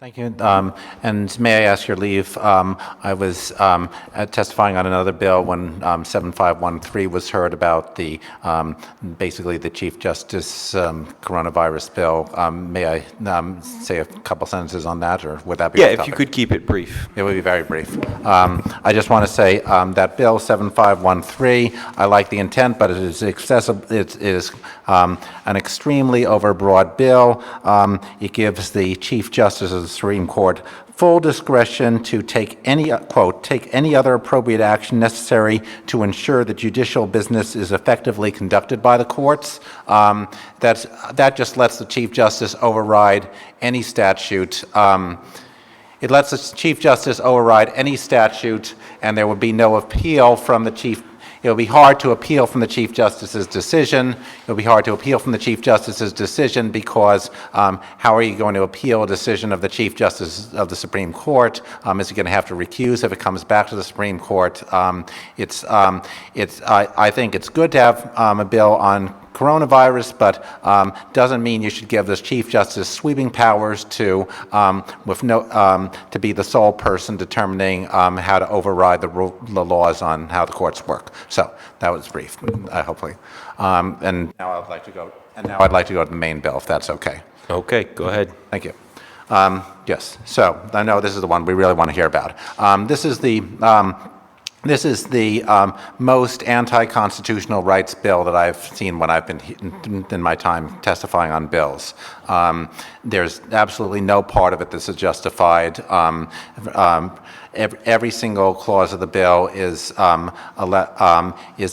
Thank you. And may I ask your leave? I was testifying on another bill when 7513 was heard about the basically the Chief Justice coronavirus bill. May I say a couple sentences on that, or would that be? Yeah, if you could keep it brief. It would be very brief. I just want to say that bill 7513, I like the intent, but it is excessive. It is an extremely overbroad bill. It gives the Chief Justice of the Supreme Court full discretion to take any, quote, take any other appropriate action necessary to ensure that judicial business is effectively conducted by the courts. That just lets the Chief Justice override any statute. It lets the Chief Justice override any statute, and there would be no appeal from the Chief. It will be hard to appeal from the Chief Justice's decision. It will be hard to appeal from the Chief Justice's decision because how are you going to appeal a decision of the Chief Justice of the Supreme Court? Is he going to have to recuse if it comes back to the Supreme Court? I think it's good to have a bill on coronavirus, but doesn't mean you should give this Chief Justice sweeping powers to to be the sole person determining how to override the laws on how the courts work. So that was brief, hopefully. And now I'd like to go. And now I'd like to go to the main bill, if that's okay. Okay, go ahead. Thank you. Yes. So I know this is the one we really want to hear about. This is the most anti-constitutional rights bill that I've seen when I've been in my time testifying on bills. There's absolutely no part of it that's justified. Every single clause of the bill is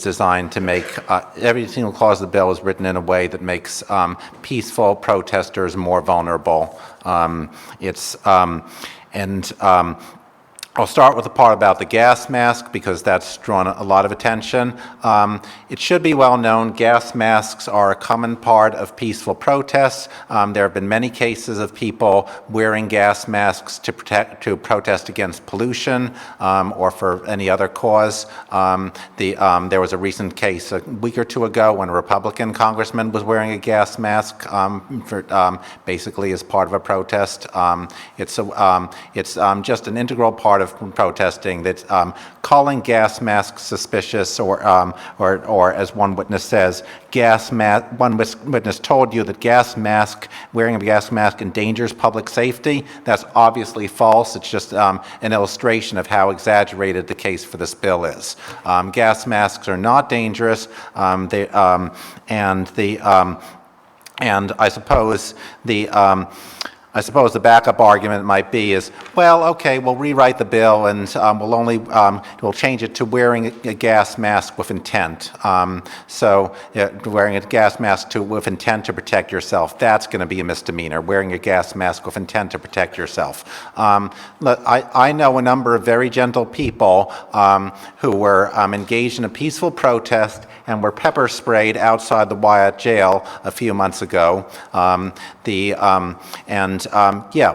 designed to make. Every single clause of the bill is written in a way that makes peaceful protesters more vulnerable. I'll start with the part about the gas mask because that's drawn a lot of attention. It should be well known gas masks are a common part of peaceful protests. There have been many cases of people wearing gas masks to protest against pollution or for any other cause. There was a recent case a week or two ago when a Republican congressman was wearing a gas mask basically as part of a protest. It's just an integral part of protesting that calling gas masks suspicious or as one witness says, one witness told you that wearing a gas mask endangers public safety. That's obviously false. It's just an illustration of how exaggerated the case for this bill is. Gas masks are not dangerous, and I suppose the backup argument might be is, well, okay, we'll rewrite the bill and we'll change it to wearing a gas mask with intent. Wearing a gas mask with intent to protect yourself, that's going to be a misdemeanor, wearing a gas mask with intent to protect yourself. I know a number of very gentle people who were engaged in a peaceful protest and were pepper sprayed outside the Wyatt jail a few months ago.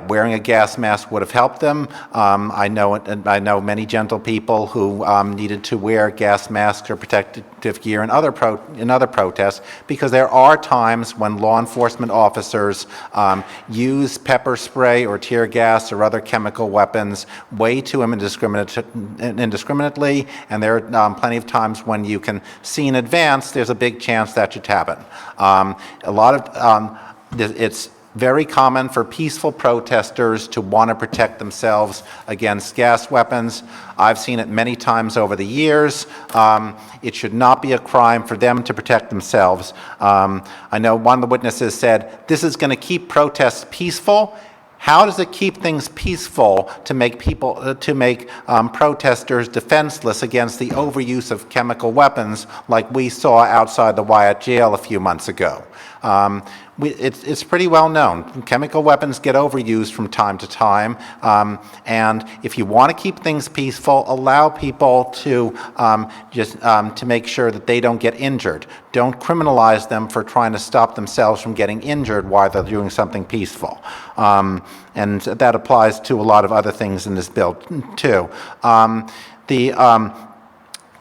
Wearing a gas mask would have helped them. I know many gentle people who needed to wear gas masks or protective gear in other protests because there are times when law enforcement officers use pepper spray or tear gas or other chemical weapons way too indiscriminately, and there are plenty of times when you can see in advance there's a big chance that should happen. It's very common for peaceful protesters to want to protect themselves against gas weapons. I've seen it many times over the years. It should not be a crime for them to protect themselves. I know one of the witnesses said, this is going to keep protests peaceful. How does it keep things peaceful to make protesters defenseless against the overuse of chemical weapons like we saw outside the Wyatt jail a few months ago? It's pretty well known. Chemical weapons get overused from time to time, and if you want to keep things peaceful, allow people to to make sure that they don't get injured. Don't criminalize them for trying to stop themselves from getting injured while they're doing something peaceful. And that applies to a lot of other things in this bill too.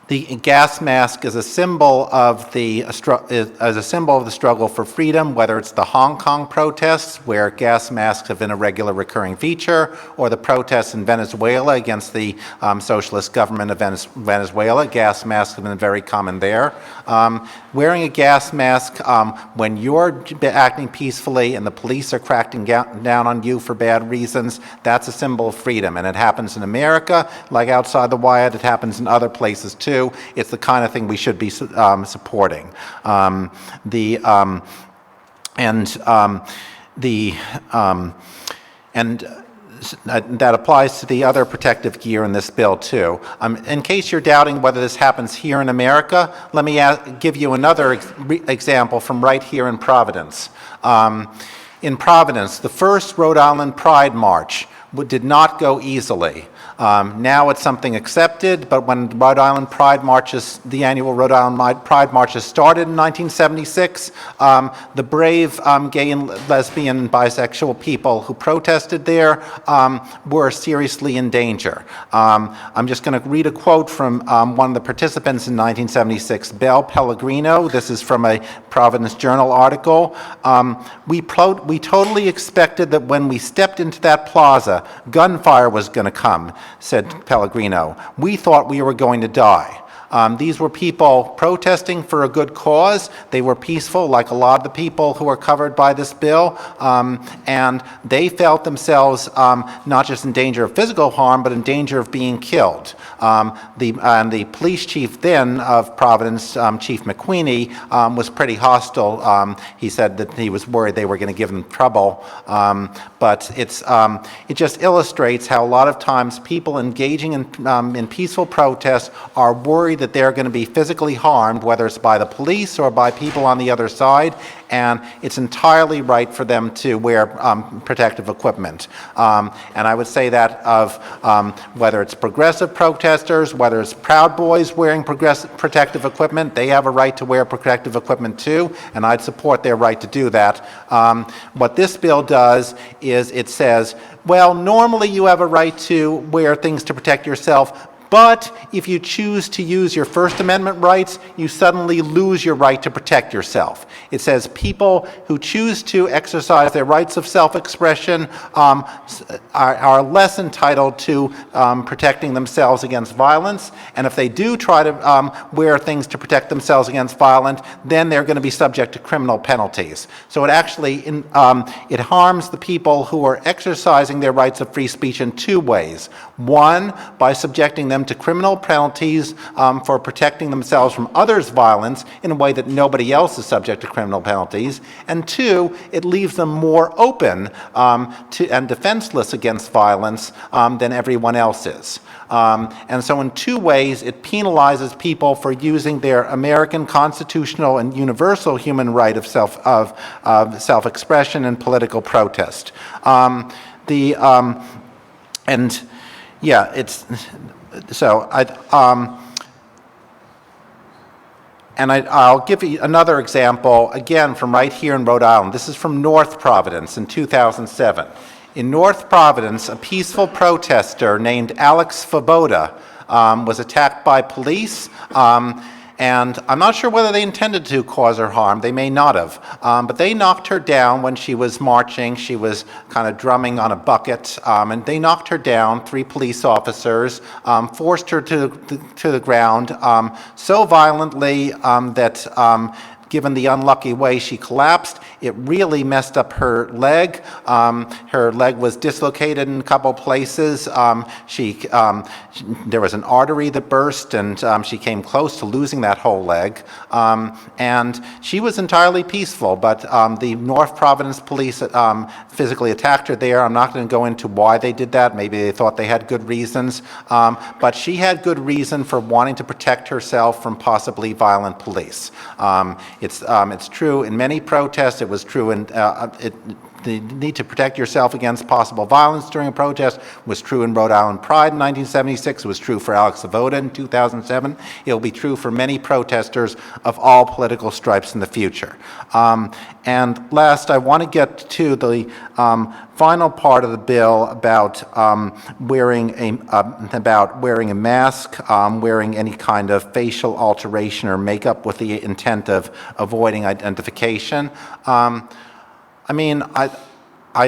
The gas mask is a symbol of the struggle for freedom, whether it's the Hong Kong protests, where gas masks have been a regular recurring feature, or the protests in Venezuela against the socialist government of Venezuela. Gas masks have been very common there. Wearing a gas mask when you're acting peacefully and the police are cracking down on you for bad reasons, that's a symbol of freedom. And it happens in America, like outside the Wyatt. It happens in other places too. It's the kind of thing we should be supporting. And that applies to the other protective gear in this bill too. In case you're doubting whether this happens here in America, let me give you another example from right here in Providence. In Providence, the first Rhode Island Pride March did not go easily. Now it's something accepted, but when Rhode Island Pride Marches, the annual Rhode Island Pride Marches started in 1976, the brave gay and lesbian and bisexual people who protested there were seriously in danger. I'm just going to read a quote from one of the participants in 1976, Belle Pellegrino. This is from a Providence Journal article. We totally expected that when we stepped into that plaza, gunfire was going to come, said Pellegrino. We thought we were going to die. These were people protesting for a good cause. They were peaceful, like a lot of the people who are covered by this bill, and they felt themselves not just in danger of physical harm, but in danger of being killed. The police chief then of Providence, Chief McQueenie, was pretty hostile. He said that he was worried they were going to give him trouble, but it just illustrates how a lot of times people engaging in peaceful protests are worried that they're going to be physically harmed, whether it's by the police or by people on the other side, and it's entirely right for them to wear protective equipment. And I would say that of whether it's progressive protesters, whether it's Proud Boys wearing protective equipment, they have a right to wear protective equipment too, and I'd support their right to do that. What this bill does is it says, well, normally you have a right to wear things to protect yourself, but if you choose to use your First Amendment rights, you suddenly lose your right to protect yourself. It says people who choose to exercise their rights of self-expression are less entitled to protecting themselves against violence, and if they do try to wear things to protect themselves against violence, then they're going to be subject to criminal penalties. So it actually it harms the people who are exercising their rights of free speech in two ways. One, by subjecting them to criminal penalties for protecting themselves from others' violence in a way that nobody else is subject to criminal penalties. And two, it leaves them more open and defenseless against violence than everyone else is. And so in two ways, it penalizes people for using their American constitutional and universal human right of self-expression and political protest. I'll give you another example, again, from right here in Rhode Island. This is from North Providence in 2007. In North Providence, a peaceful protester named Alex Svoboda was attacked by police, and I'm not sure whether they intended to cause her harm. They may not have. But they knocked her down when she was marching. She was kind of drumming on a bucket, and they knocked her down. 3 police officers forced her to the ground so violently that given the unlucky way she collapsed, it really messed up her leg. Her leg was dislocated in a couple places. There was an artery that burst, and she came close to losing that whole leg. And she was entirely peaceful, but the North Providence police physically attacked her there. I'm not going to go into why they did that. Maybe they thought they had good reasons. But she had good reason for wanting to protect herself from possibly violent police. It's true in many protests. It was true in the need to protect yourself against possible violence during a protest was true in Rhode Island Pride in 1976. It was true for Alex Savoda in 2007. It will be true for many protesters of all political stripes in the future. And last, I want to get to the final part of the bill about wearing a mask, wearing any kind of facial alteration or makeup with the intent of avoiding identification. I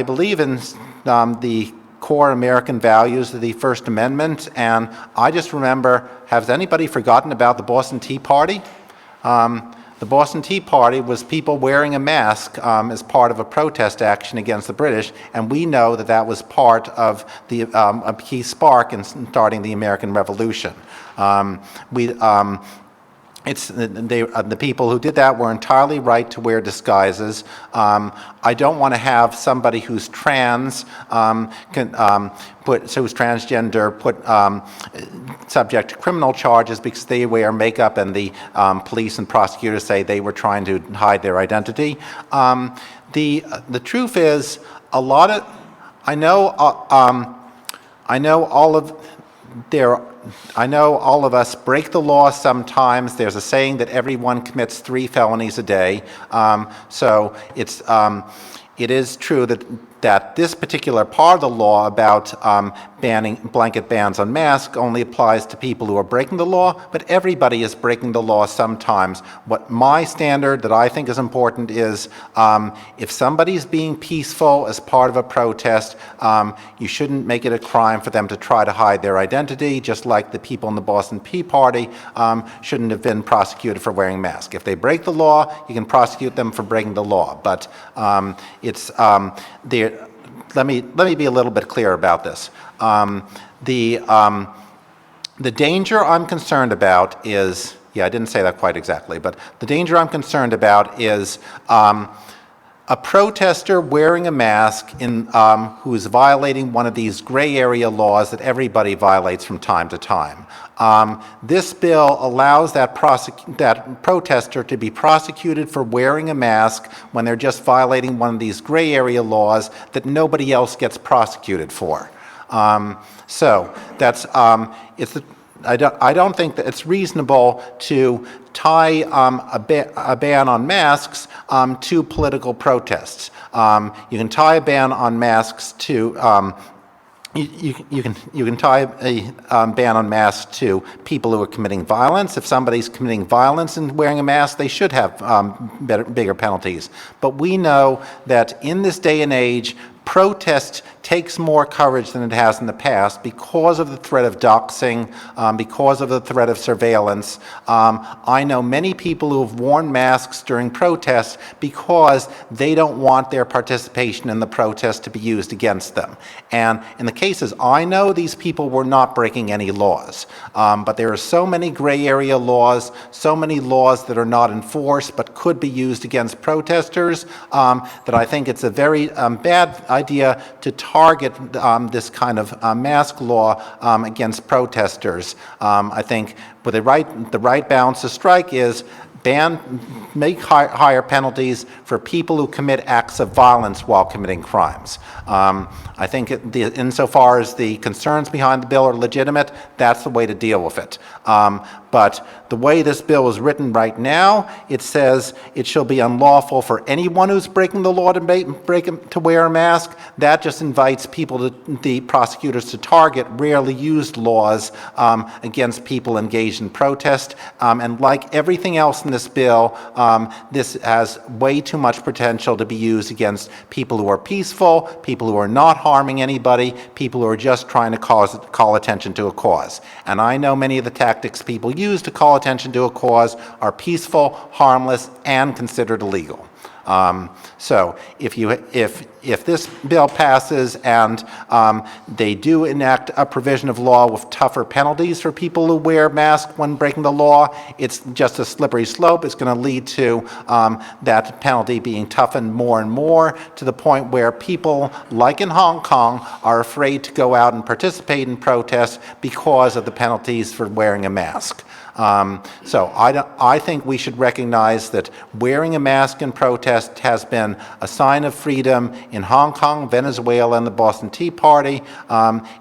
believe in the core American values of the First Amendment, and I just remember, has anybody forgotten about the Boston Tea Party? The Boston Tea Party was people wearing a mask as part of a protest action against the British, and we know that that was part of a key spark in starting the American Revolution. The people who did that were entirely right to wear disguises. I don't want to have somebody who's trans, who's transgender, subject to criminal charges because they wear makeup and the police and prosecutors say they were trying to hide their identity. The truth is, I know all of us break the law sometimes. There's a saying that everyone commits 3 felonies a day. So it is true that this particular part of the law about banning blanket bans on masks only applies to people who are breaking the law, but everybody is breaking the law sometimes. What my standard that I think is important is if somebody's being peaceful as part of a protest, you shouldn't make it a crime for them to try to hide their identity, just like the people in the Boston Tea Party shouldn't have been prosecuted for wearing masks. If they break the law, you can prosecute them for breaking the law, but let me be a little bit clear about this. The danger I'm concerned about is, I didn't say that quite exactly, but the danger I'm concerned about is a protester wearing a mask who is violating one of these gray area laws that everybody violates from time to time. This bill allows that protester to be prosecuted for wearing a mask when they're just violating one of these gray area laws that nobody else gets prosecuted for. So that's I don't think that it's reasonable to tie a ban on masks to political protests. You can tie a ban on masks to you can tie a ban on masks to people who are committing violence. If somebody's committing violence and wearing a mask, they should have bigger penalties. But we know that in this day and age, protest takes more courage than it has in the past because of the threat of doxing, because of the threat of surveillance. I know many people who have worn masks during protests because they don't want their participation in the protest to be used against them. And in the cases I know, these people were not breaking any laws. But there are so many gray area laws, so many laws that are not enforced but could be used against protesters, that I think it's a very bad idea to target this kind of mask law against protesters. I think with the right balance to strike is make higher penalties for people who commit acts of violence while committing crimes. I think insofar as the concerns behind the bill are legitimate, that's the way to deal with it. But the way this bill is written right now, it says it shall be unlawful for anyone who's breaking the law to wear a mask. That just invites the prosecutors to target rarely used laws against people engaged in protest. And like everything else in this bill, this has way too much potential to be used against people who are peaceful, people who are not harming anybody, people who are just trying to call attention to a cause. And I know many of the tactics people use to call attention to a cause are peaceful, harmless, and considered illegal. So if this bill passes and they do enact a provision of law with tougher penalties for people who wear masks when breaking the law, it's just a slippery slope. It's going to lead to that penalty being toughened more and more to the point where people, like in Hong Kong, are afraid to go out and participate in protests because of the penalties for wearing a mask. So I think we should recognize that wearing a mask in protest has been a sign of freedom in Hong Kong, Venezuela, and the Boston Tea Party.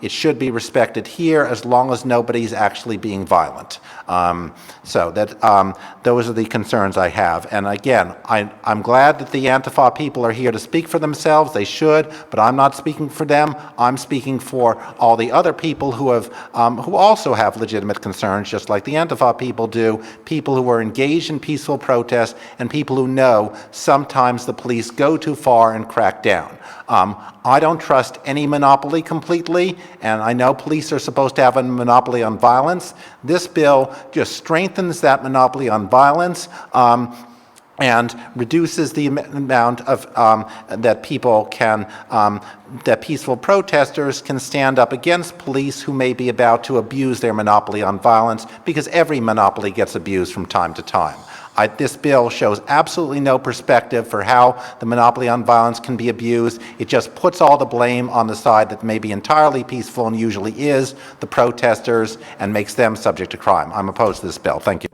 It should be respected here as long as nobody's actually being violent. Those are the concerns I have. And again, I'm glad that the Antifa people are here to speak for themselves. They should, but I'm not speaking for them. I'm speaking for all the other people who also have legitimate concerns, just like the Antifa people do, people who are engaged in peaceful protest, and people who know sometimes the police go too far and crack down. I don't trust any monopoly completely, and I know police are supposed to have a monopoly on violence. This bill just strengthens that monopoly on violence and reduces the amount of that peaceful protesters can stand up against police who may be about to abuse their monopoly on violence, because every monopoly gets abused from time to time. This bill shows absolutely no perspective for how the monopoly on violence can be abused. It just puts all the blame on the side that may be entirely peaceful and usually is, the protesters, and makes them subject to crime. I'm opposed to this bill. Thank you.